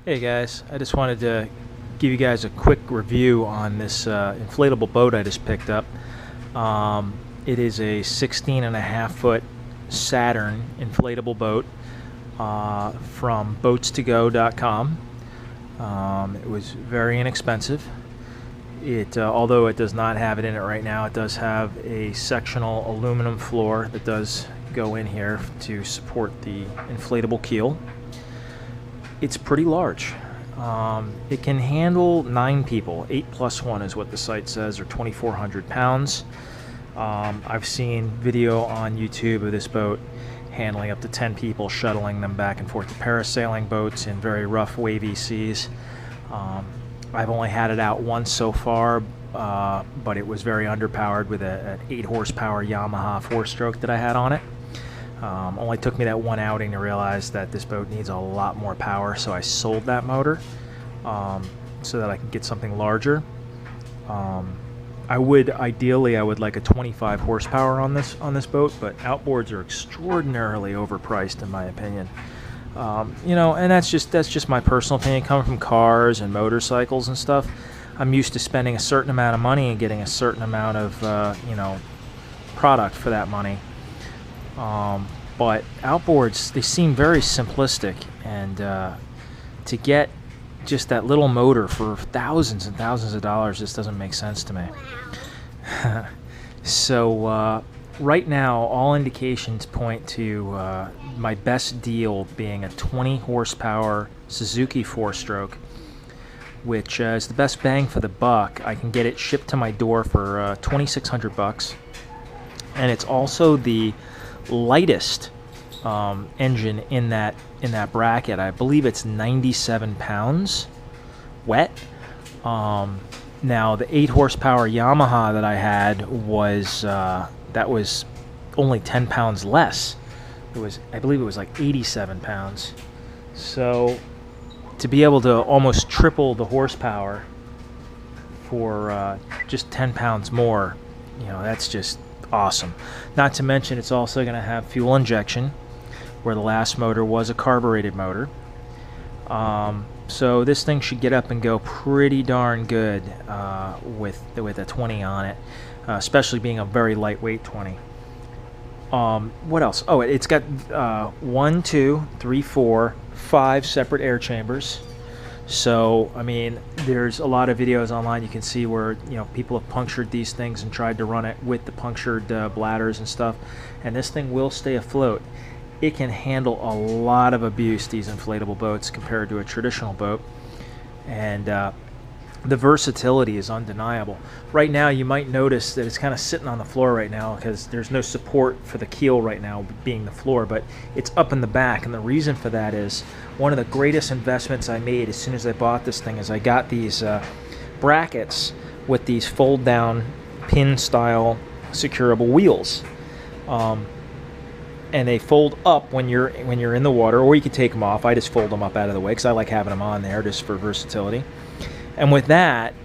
Hey guys, I just wanted to give you guys a quick review on this inflatable boat I just picked up. It is a 16.5-foot Saturn inflatable boat from boats2go.com. It was very inexpensive. Although it does not have it in it right now, it does have a sectional aluminum floor that does go in here to support the inflatable keel. It's pretty large. It can handle 9 people. 8 plus 1 is what the site says, or 2,400 pounds. I've seen video on YouTube of this boat handling up to 10 people, shuttling them back and forth to parasailing boats in very rough, wavy seas. I've only had it out once so far, but it was very underpowered with an 8 horsepower Yamaha 4-stroke that I had on it. Only took me that one outing to realize that this boat needs a lot more power, so I sold that motor so that I can get something larger. Ideally I would like a 25 horsepower on this boat, but outboards are extraordinarily overpriced in my opinion. And that's just my personal opinion. Coming from cars and motorcycles and stuff, I'm used to spending a certain amount of money and getting a certain amount of product for that money. But outboards, they seem very simplistic, and to get just that little motor for thousands and thousands of dollars just doesn't make sense to me. So right now, all indications point to my best deal being a 20 horsepower Suzuki 4-stroke, which is the best bang for the buck. I can get it shipped to my door for $2,600, and it's also the lightest engine in that bracket. I believe it's 97 pounds wet. Now the 8 horsepower Yamaha that I had was that was only 10 pounds less. I believe it was like 87 pounds. So to be able to almost triple the horsepower for just 10 pounds more, that's just awesome. Not to mention it's also going to have fuel injection, where the last motor was a carbureted motor. So this thing should get up and go pretty darn good with a 20 on it, especially being a very lightweight 20. What else? Oh, it's got 1, 2, 3, 4, 5 separate air chambers. So, I mean, there's a lot of videos online you can see where, people have punctured these things and tried to run it with the punctured bladders and stuff. And this thing will stay afloat. It can handle a lot of abuse, these inflatable boats, compared to a traditional boat. And the versatility is undeniable. Right now, you might notice that it's kind of sitting on the floor right now because there's no support for the keel right now, being the floor, but it's up in the back. And the reason for that is one of the greatest investments I made as soon as I bought this thing is I got these brackets with these fold-down pin-style securable wheels. And they fold up when you're in the water, or you can take them off. I just fold them up out of the way because I like having them on there just for versatility. And with that,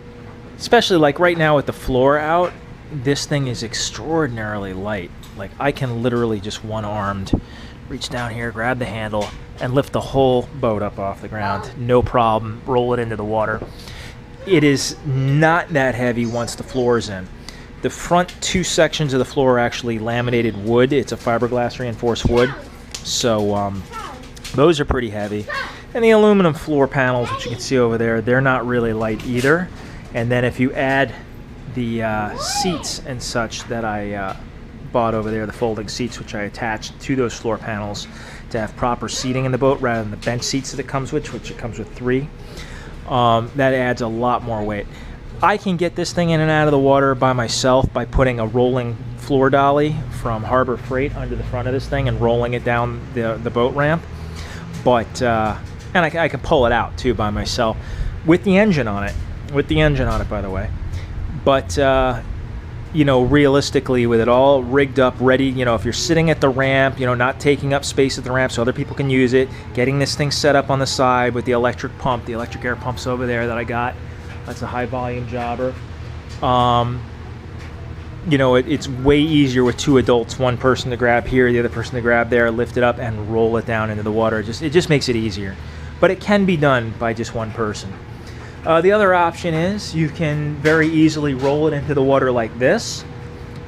especially like right now with the floor out, this thing is extraordinarily light. Like I can literally just one-armed reach down here, grab the handle, and lift the whole boat up off the ground. No problem. Roll it into the water. It is not that heavy once the floor is in. The front 2 sections of the floor are actually laminated wood. It's a fiberglass reinforced wood. So those are pretty heavy. And the aluminum floor panels, which you can see over there, they're not really light either. And then if you add the seats and such that I bought over there, the folding seats, which I attached to those floor panels to have proper seating in the boat rather than the bench seats that it comes with, which it comes with 3, that adds a lot more weight. I can get this thing in and out of the water by myself by putting a rolling floor dolly from Harbor Freight under the front of this thing and rolling it down the boat ramp. But and I can pull it out too by myself with the engine on it. With the engine on it, by the way. But realistically, with it all rigged up, ready, if you're sitting at the ramp, not taking up space at the ramp so other people can use it, getting this thing set up on the side with the electric pump, the electric air pumps over there that I got. That's a high volume jobber. It's way easier with 2 adults, one person to grab here, the other person to grab there, lift it up and roll it down into the water. It just makes it easier. but it can be done by just one person. The other option is you can very easily roll it into the water like this,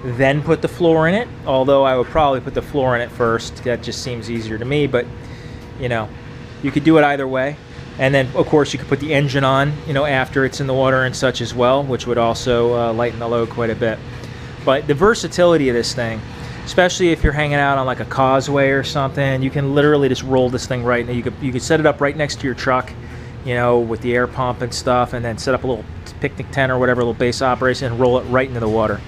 then put the floor in it, although I would probably put the floor in it first. That just seems easier to me, but you know, you could do it either way. And then of course you could put the engine on, you know, after it's in the water and such as well, which would also lighten the load quite a bit. But the versatility of this thing, especially if you're hanging out on like a causeway or something, you can literally just roll this thing right now. You could set it up right next to your truck, you know, with the air pump and stuff, and then set up a little picnic tent or whatever, a little base operation, and roll it right into the water.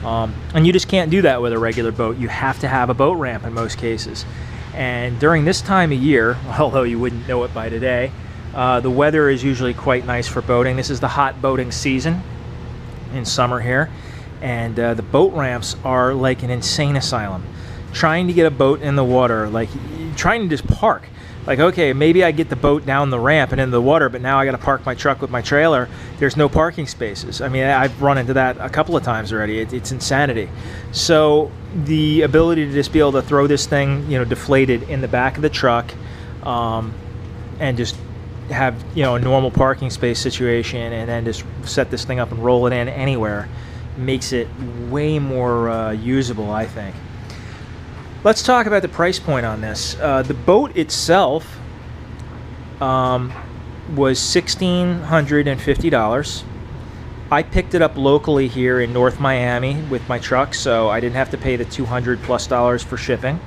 And you just can't do that with a regular boat. You have to have a boat ramp in most cases. And during this time of year, although you wouldn't know it by today, the weather is usually quite nice for boating. This is the hot boating season in summer here, and the boat ramps are like an insane asylum. Trying to get a boat in the water, like trying to just park. Like, okay, maybe I get the boat down the ramp and into the water, but now I got to park my truck with my trailer. There's no parking spaces. I mean, I've run into that a couple of times already. It's insanity. So the ability to just be able to throw this thing, you know, deflated in the back of the truck, and just have, you know, a normal parking space situation, and then just set this thing up and roll it in anywhere, makes it way more usable, I think. Let's talk about the price point on this. The boat itself was $1,650. I picked it up locally here in North Miami with my truck, so I didn't have to pay the $200+ for shipping.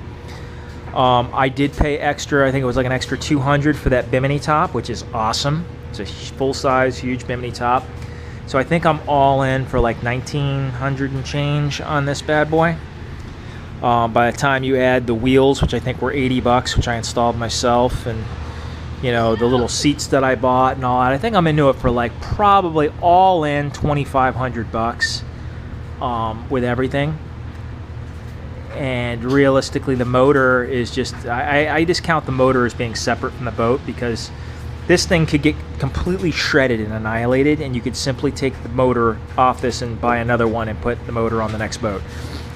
I did pay extra, I think it was like an extra $200 for that bimini top, which is awesome. It's a full-size, huge bimini top. So I think I'm all in for like $1,900 and change on this bad boy. By the time you add the wheels, which I think were $80, which I installed myself, and you know, the little seats that I bought and all that, I think I'm into it for like probably all in $2,500 with everything. And realistically, the motor is just, I discount the motor as being separate from the boat, because this thing could get completely shredded and annihilated, and you could simply take the motor off this and buy another one and put the motor on the next boat.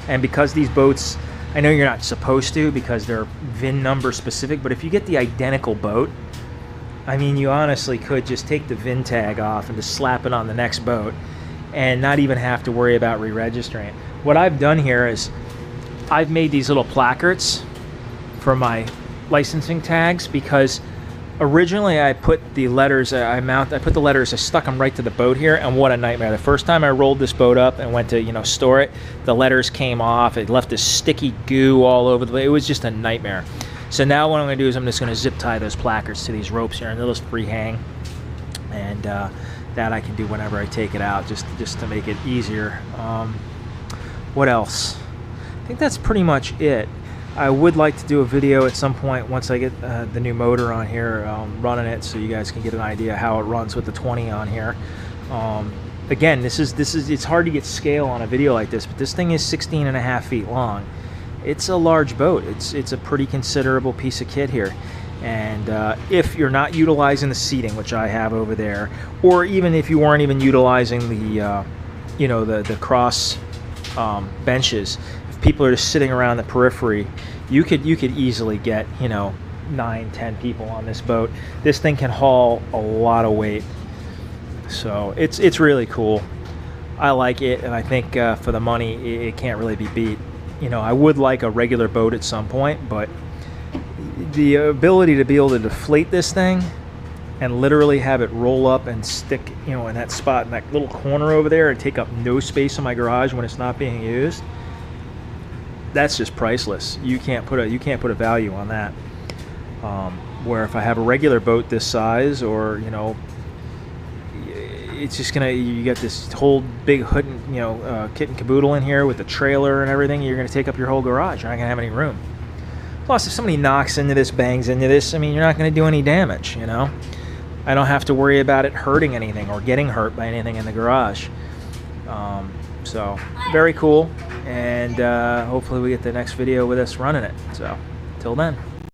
And because these boats, I know you're not supposed to because they're VIN number specific, but if you get the identical boat, I mean, you honestly could just take the VIN tag off and just slap it on the next boat and not even have to worry about re-registering. What I've done here is I've made these little placards for my licensing tags, because originally I put the letters, I stuck them right to the boat here, and what a nightmare. The first time I rolled this boat up and went to, you know, store it, the letters came off. It left this sticky goo all over the place. It was just a nightmare. So now what I'm going to do is I'm just going to zip tie those placards to these ropes here, and they'll just free hang. And that I can do whenever I take it out, just to make it easier. What else? I think that's pretty much it. I would like to do a video at some point once I get the new motor on here, running it, so you guys can get an idea how it runs with the 20 on here. Again, this is it's hard to get scale on a video like this, but this thing is 16.5 feet long. It's a large boat. It's a pretty considerable piece of kit here. And if you're not utilizing the seating, which I have over there, or even if you weren't even utilizing the you know, the cross benches, people are just sitting around the periphery, you could easily get, you know, 9-10 people on this boat. This thing can haul a lot of weight, so it's really cool. I like it, and I think for the money it can't really be beat. You know, I would like a regular boat at some point, but the ability to be able to deflate this thing and literally have it roll up and stick, you know, in that spot in that little corner over there and take up no space in my garage when it's not being used, that's just priceless. You can't put a value on that. Where if I have a regular boat this size, or, you know, it's just gonna, you got this whole big hood, you know, kit and caboodle in here with the trailer and everything, you're gonna take up your whole garage. You're not gonna have any room. Plus, if somebody knocks into this, bangs into this, I mean, you're not gonna do any damage, you know. I don't have to worry about it hurting anything or getting hurt by anything in the garage. So very cool, and hopefully we get the next video with us running it. So till then.